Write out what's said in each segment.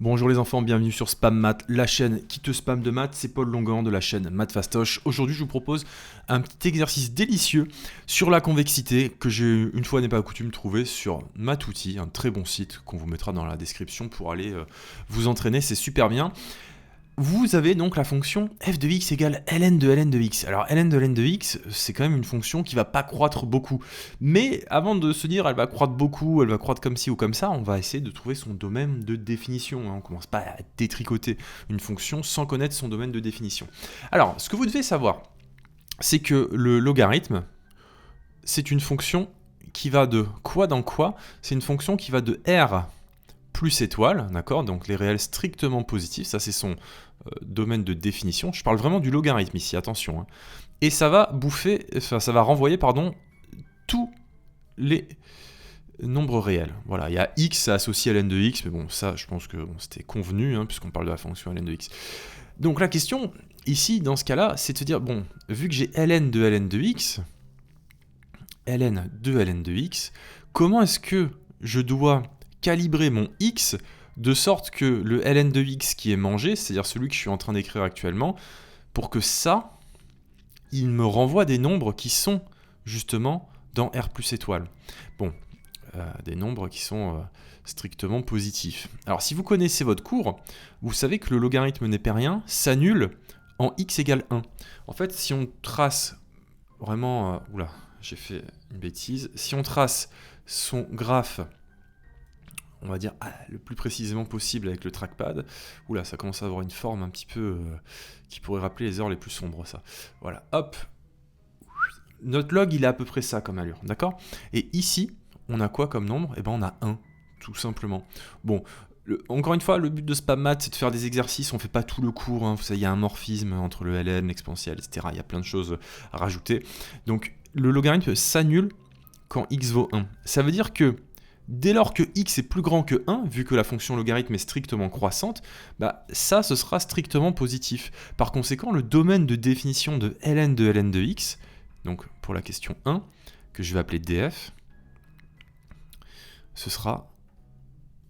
Bonjour les enfants, bienvenue sur Spam Math, la chaîne qui te spam de maths, c'est Paul Longan de la chaîne Math Fastoche. Aujourd'hui je vous propose un petit exercice délicieux sur la convexité que j'ai une fois n'est pas coutume trouver sur Mathoutil, un très bon site qu'on vous mettra dans la description pour aller vous entraîner, c'est super bien. Vous avez donc la fonction f de x égale ln de ln de x. Alors ln de ln de x, c'est quand même une fonction qui va pas croître beaucoup. Mais avant de se dire elle va croître beaucoup, elle va croître comme ci ou comme ça, on va essayer de trouver son domaine de définition. On commence pas à détricoter une fonction sans connaître son domaine de définition. Alors, ce que vous devez savoir, c'est que le logarithme, c'est une fonction qui va de quoi dans quoi? C'est une fonction qui va de r plus étoile, d'accord? Donc les réels strictement positifs, ça c'est son domaine de définition. Je parle vraiment du logarithme ici, attention. Hein. Et ça va renvoyer, tous les nombres réels. Voilà, il y a x associé à ln de x, mais bon, ça je pense que c'était convenu, hein, puisqu'on parle de la fonction ln de x. Donc la question, ici, dans ce cas-là, c'est de se dire, bon, vu que j'ai ln de ln de x, comment est-ce que je dois calibrer mon x de sorte que le ln de x qui est mangé, c'est-à-dire celui que je suis en train d'écrire actuellement, pour que ça, il me renvoie des nombres qui sont justement dans R plus étoile. Bon, des nombres qui sont strictement positifs. Alors si vous connaissez votre cours, vous savez que le logarithme népérien s'annule en x égale 1. En fait, si on trace vraiment... oula, j'ai fait une bêtise. Si on trace son graphe, on va dire le plus précisément possible avec le trackpad, oula, ça commence à avoir une forme un petit peu qui pourrait rappeler les heures les plus sombres, ça. Voilà, hop. Notre log, il est à peu près ça comme allure, d'accord? Et ici, on a quoi comme nombre? Eh ben, on a 1, tout simplement. Bon, encore une fois, le but de Spam Math, c'est de faire des exercices, on fait pas tout le cours, hein. Vous savez, il y a un morphisme entre le ln, l'exponentielle, etc. Il y a plein de choses à rajouter. Donc, le logarithme s'annule quand x vaut 1. Ça veut dire que dès lors que x est plus grand que 1, vu que la fonction logarithme est strictement croissante, bah ça, ce sera strictement positif. Par conséquent, le domaine de définition de ln de x, donc pour la question 1, que je vais appeler df, ce sera,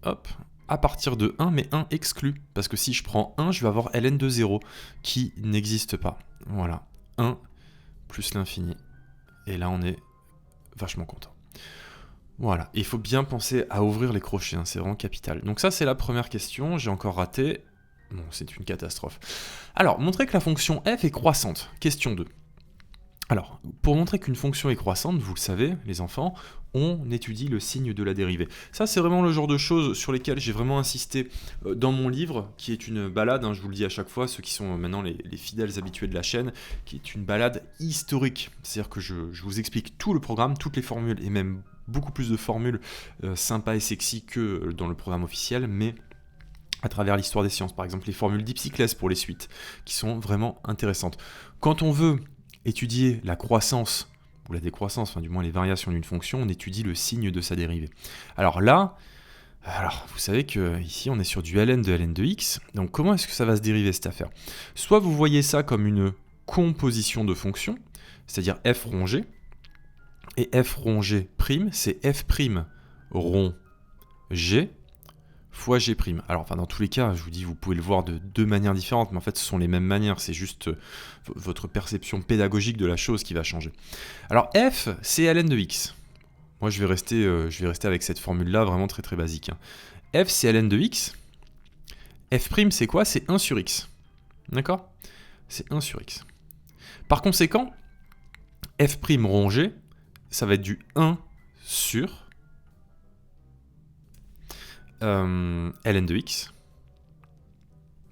hop, à partir de 1, mais 1 exclu. Parce que si je prends 1, je vais avoir ln de 0, qui n'existe pas. Voilà, 1 plus l'infini. Et là, on est vachement content. Voilà, il faut bien penser à ouvrir les crochets, hein, c'est vraiment capital. Donc ça, c'est la première question, j'ai encore raté. Bon, c'est une catastrophe. Alors, montrer que la fonction f est croissante. Question 2. Alors, pour montrer qu'une fonction est croissante, vous le savez, les enfants, on étudie le signe de la dérivée. Ça, c'est vraiment le genre de choses sur lesquelles j'ai vraiment insisté dans mon livre, qui est une balade, hein, je vous le dis à chaque fois, ceux qui sont maintenant les fidèles habitués de la chaîne, qui est une balade historique. C'est-à-dire que je vous explique tout le programme, toutes les formules, et même beaucoup plus de formules sympas et sexy que dans le programme officiel, mais à travers l'histoire des sciences. Par exemple, les formules d'Ipsiclès pour les suites, qui sont vraiment intéressantes. Quand on veut étudier la croissance, ou la décroissance, enfin du moins les variations d'une fonction, on étudie le signe de sa dérivée. Alors là, vous savez que ici on est sur du ln de x, donc comment est-ce que ça va se dériver cette affaire? Soit vous voyez ça comme une composition de fonctions, c'est-à-dire f rongé, et f rongé prime, c'est f prime rond g fois g'. Alors, enfin, dans tous les cas, je vous dis, vous pouvez le voir de deux manières différentes, mais en fait, ce sont les mêmes manières, c'est juste votre perception pédagogique de la chose qui va changer. Alors, f, c'est ln de x. Moi, je vais rester avec cette formule-là, vraiment très très basique. Hein. F, c'est ln de x. F', c'est quoi? C'est 1 sur x. D'accord? C'est 1 sur x. Par conséquent, f' rongé, ça va être du 1 sur ln de x.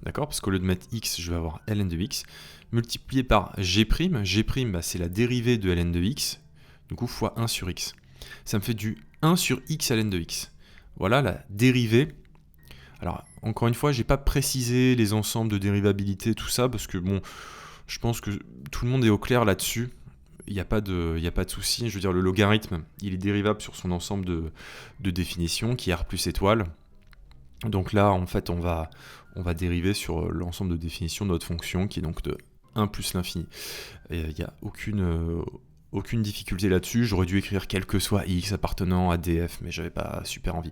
D'accord? Parce qu'au lieu de mettre x, je vais avoir ln de x, multiplié par g'. G', bah, c'est la dérivée de ln de x, du coup, fois 1 sur x. Ça me fait du 1 sur x ln de x. Voilà la dérivée. Alors, encore une fois, je n'ai pas précisé les ensembles de dérivabilité, tout ça, parce que, bon, je pense que tout le monde est au clair là-dessus. Il n'y a pas de souci. Je veux dire, le logarithme, il est dérivable sur son ensemble de définitions, qui est R plus étoile. Donc là, en fait, on va dériver sur l'ensemble de définitions de notre fonction, qui est donc de 1 plus l'infini. Et il n'y a Aucune difficulté là-dessus, j'aurais dû écrire quel que soit x appartenant à df, mais j'avais pas super envie.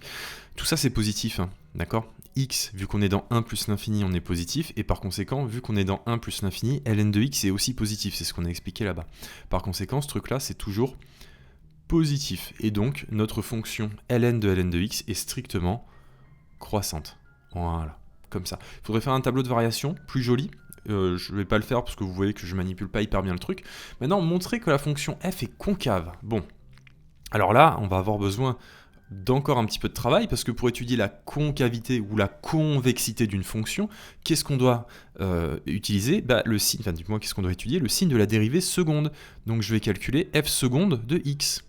Tout ça c'est positif, hein, d'accord? X, vu qu'on est dans 1 plus l'infini, on est positif, et par conséquent, vu qu'on est dans 1 plus l'infini, ln de x est aussi positif, c'est ce qu'on a expliqué là-bas. Par conséquent, ce truc-là, c'est toujours positif, et donc notre fonction ln de x est strictement croissante. Voilà, comme ça. Il faudrait faire un tableau de variation plus joli. Je ne vais pas le faire parce que vous voyez que je manipule pas hyper bien le truc. Maintenant, montrer que la fonction f est concave. Bon, alors là, on va avoir besoin d'encore un petit peu de travail parce que pour étudier la concavité ou la convexité d'une fonction, qu'est-ce qu'on doit utiliser? Le signe, enfin du moins qu'est-ce qu'on doit étudier? Le signe de la dérivée seconde. Donc je vais calculer f seconde de x.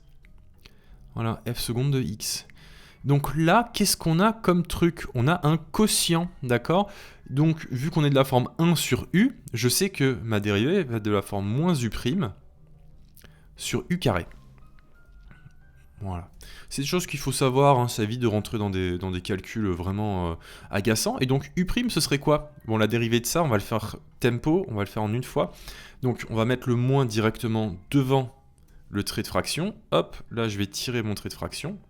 Voilà, f seconde de x. Donc là, qu'est-ce qu'on a comme truc? On a un quotient, d'accord? Donc, vu qu'on est de la forme 1 sur u, je sais que ma dérivée va être de la forme moins u' sur u carré. Voilà. C'est des choses qu'il faut savoir, hein, ça évite de rentrer dans des calculs vraiment agaçants. Et donc, u', ce serait quoi? Bon, la dérivée de ça, on va le faire tempo, on va le faire en une fois. Donc, on va mettre le moins directement devant le trait de fraction. Hop, là, je vais tirer mon trait de fraction.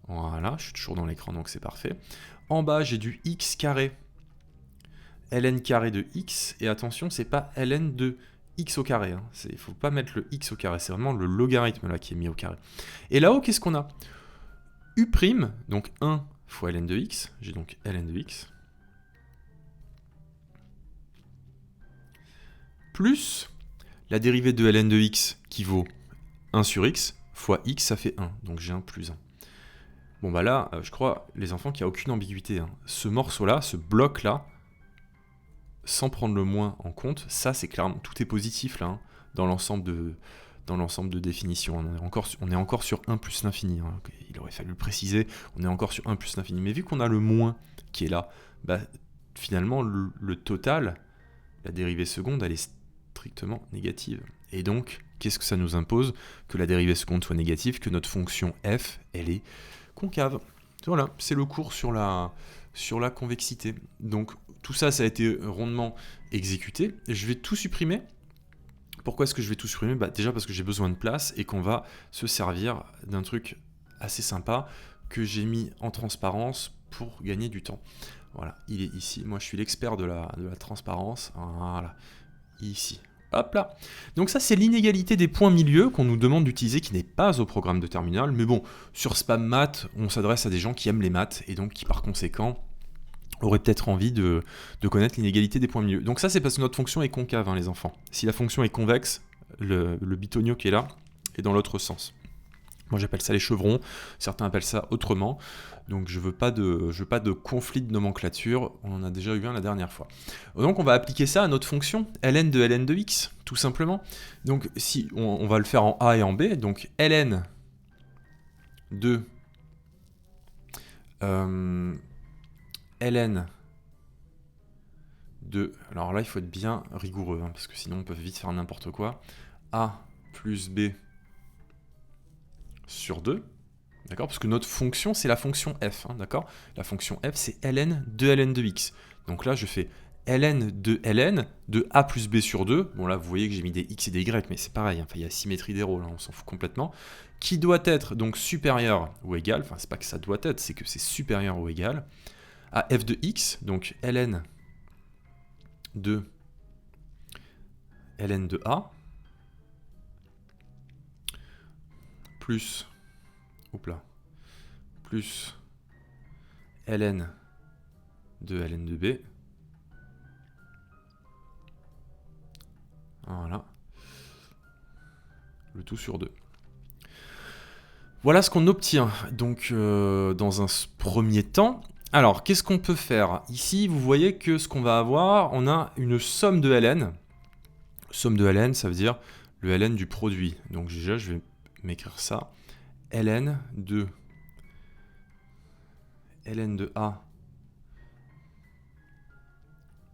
Voilà, je suis toujours dans l'écran, donc c'est parfait. En bas, j'ai du x carré, ln carré de x, et attention, c'est pas ln de x au carré. Hein. Il ne faut pas mettre le x au carré, c'est vraiment le logarithme là qui est mis au carré. Et là-haut, qu'est-ce qu'on a? U', donc 1 fois ln de x, j'ai donc ln de x, plus la dérivée de ln de x qui vaut 1 sur x, fois x, ça fait 1, donc j'ai un plus 1. Bon bah là, je crois, les enfants, qu'il n'y a aucune ambiguïté. Hein. Ce morceau-là, ce bloc-là, sans prendre le moins en compte, ça c'est clairement, tout est positif là, hein, dans l'ensemble de définitions. On est encore sur 1 plus l'infini. Hein. Il aurait fallu le préciser, on est encore sur 1 plus l'infini. Mais vu qu'on a le moins qui est là, bah, finalement le total, la dérivée seconde, elle est strictement négative. Et donc, qu'est-ce que ça nous impose? Que la dérivée seconde soit négative, que notre fonction f, elle est concave. Voilà, c'est le cours sur la convexité. Donc tout ça, ça a été rondement exécuté. Je vais tout supprimer. Pourquoi est-ce que je vais tout supprimer? Déjà parce que j'ai besoin de place et qu'on va se servir d'un truc assez sympa que j'ai mis en transparence pour gagner du temps. Voilà, il est ici. Moi, je suis l'expert de la transparence. Voilà, ici. Hop là. Donc ça, c'est l'inégalité des points milieux qu'on nous demande d'utiliser, qui n'est pas au programme de terminale. Mais bon, sur Spam Math, on s'adresse à des gens qui aiment les maths et donc qui, par conséquent, auraient peut-être envie de connaître l'inégalité des points milieux. Donc ça, c'est parce que notre fonction est concave, hein, les enfants. Si la fonction est convexe, le bitonio qui est là est dans l'autre sens. Moi, j'appelle ça les chevrons. Certains appellent ça autrement. Donc, je veux pas de conflit de nomenclature. On en a déjà eu un la dernière fois. Donc, on va appliquer ça à notre fonction ln de x, tout simplement. Donc, si on va le faire en a et en b. Donc, ln de ln de... Alors là, il faut être bien rigoureux, hein, parce que sinon, on peut vite faire n'importe quoi. A plus b sur 2. D'accord? Parce que notre fonction, c'est la fonction f. Hein, d'accord? La fonction f, c'est ln de x. Donc là, je fais ln de a plus b sur 2. Bon, là, vous voyez que j'ai mis des x et des y, mais c'est pareil. Hein, il y a symétrie des rôles, hein, on s'en fout complètement. Qui doit être donc supérieur ou égal, enfin, c'est pas que ça doit être, c'est que c'est supérieur ou égal à f de x, donc ln de a plus ln de b. Voilà. Le tout sur 2. Voilà ce qu'on obtient donc dans un premier temps. Alors, qu'est-ce qu'on peut faire? Ici, vous voyez que ce qu'on va avoir, on a une somme de ln. Somme de ln, ça veut dire le ln du produit. Donc déjà, je vais m'écrire ça. ln de a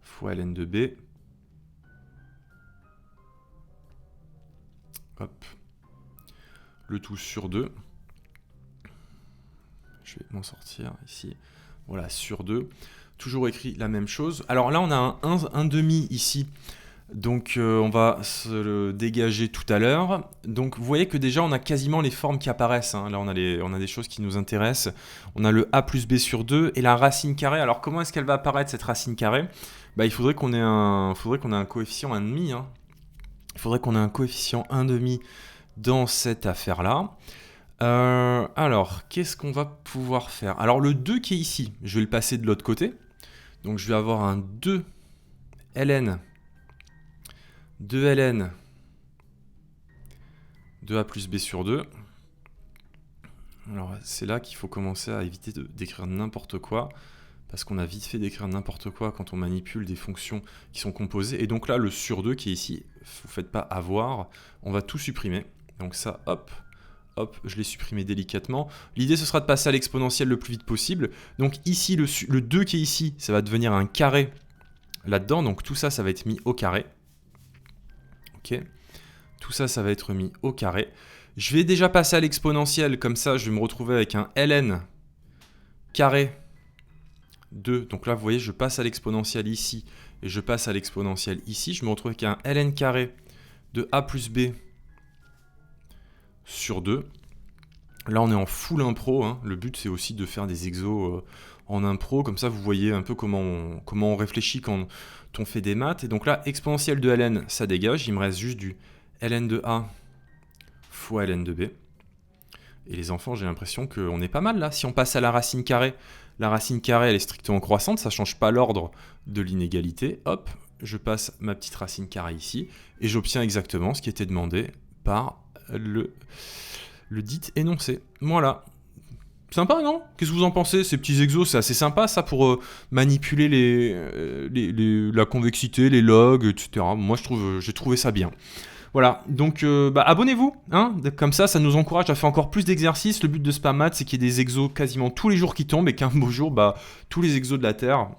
fois ln de b. Hop. Le tout sur 2. Je vais m'en sortir ici. Voilà, sur 2. Toujours écrit la même chose. Alors là, on a un demi ici. Donc on va se le dégager tout à l'heure. Donc vous voyez que déjà on a quasiment les formes qui apparaissent, hein. Là on a des choses qui nous intéressent. On a le a plus b sur 2 et la racine carrée. Alors comment est-ce qu'elle va apparaître cette racine carrée? Bah, il faudrait qu'on ait un coefficient 1,5, hein. Il faudrait qu'on ait un coefficient 1,5 dans cette affaire-là. Alors, qu'est-ce qu'on va pouvoir faire? Alors le 2 qui est ici, je vais le passer de l'autre côté. Donc je vais avoir un 2 ln 2ln 2a plus b sur 2. Alors c'est là qu'il faut commencer à éviter d'écrire n'importe quoi, parce qu'on a vite fait d'écrire n'importe quoi quand on manipule des fonctions qui sont composées. Et donc là, le sur 2 qui est ici, vous ne faites pas avoir, on va tout supprimer. Donc ça, hop, hop, je l'ai supprimé délicatement. L'idée, ce sera de passer à l'exponentielle le plus vite possible. Donc ici, le 2 qui est ici, ça va devenir un carré là-dedans. Donc tout ça, ça va être mis au carré. Ok. Tout ça, ça va être mis au carré. Je vais déjà passer à l'exponentielle, comme ça, je vais me retrouver avec un ln carré 2. Donc là, vous voyez, je passe à l'exponentielle ici, et je passe à l'exponentielle ici. Je me retrouve avec un ln carré de a plus b sur 2. Là, on est en full impro, hein. Le but, c'est aussi de faire des exos en impro. Comme ça, vous voyez un peu comment on réfléchit quand on fait des maths. Et donc là, exponentielle de ln, ça dégage. Il me reste juste du ln de a fois ln de b. Et les enfants, j'ai l'impression qu'on est pas mal là. Si on passe à la racine carrée elle est strictement croissante, ça ne change pas l'ordre de l'inégalité. Hop, je passe ma petite racine carrée ici, et j'obtiens exactement ce qui était demandé par le dit énoncé. Voilà. Sympa, non? Qu'est-ce que vous en pensez? Ces petits exos, c'est assez sympa, ça, pour manipuler la convexité, les logs, etc. Moi, j'ai trouvé ça bien. Voilà, donc abonnez-vous, hein, comme ça nous encourage à faire encore plus d'exercices. Le but de Spammat, c'est qu'il y ait des exos quasiment tous les jours qui tombent et qu'un beau jour, tous les exos de la Terre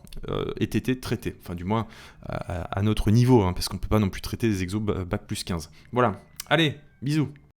aient été traités. Enfin, du moins, à notre niveau, hein, parce qu'on ne peut pas non plus traiter des exos bac plus 15. Voilà, allez, bisous.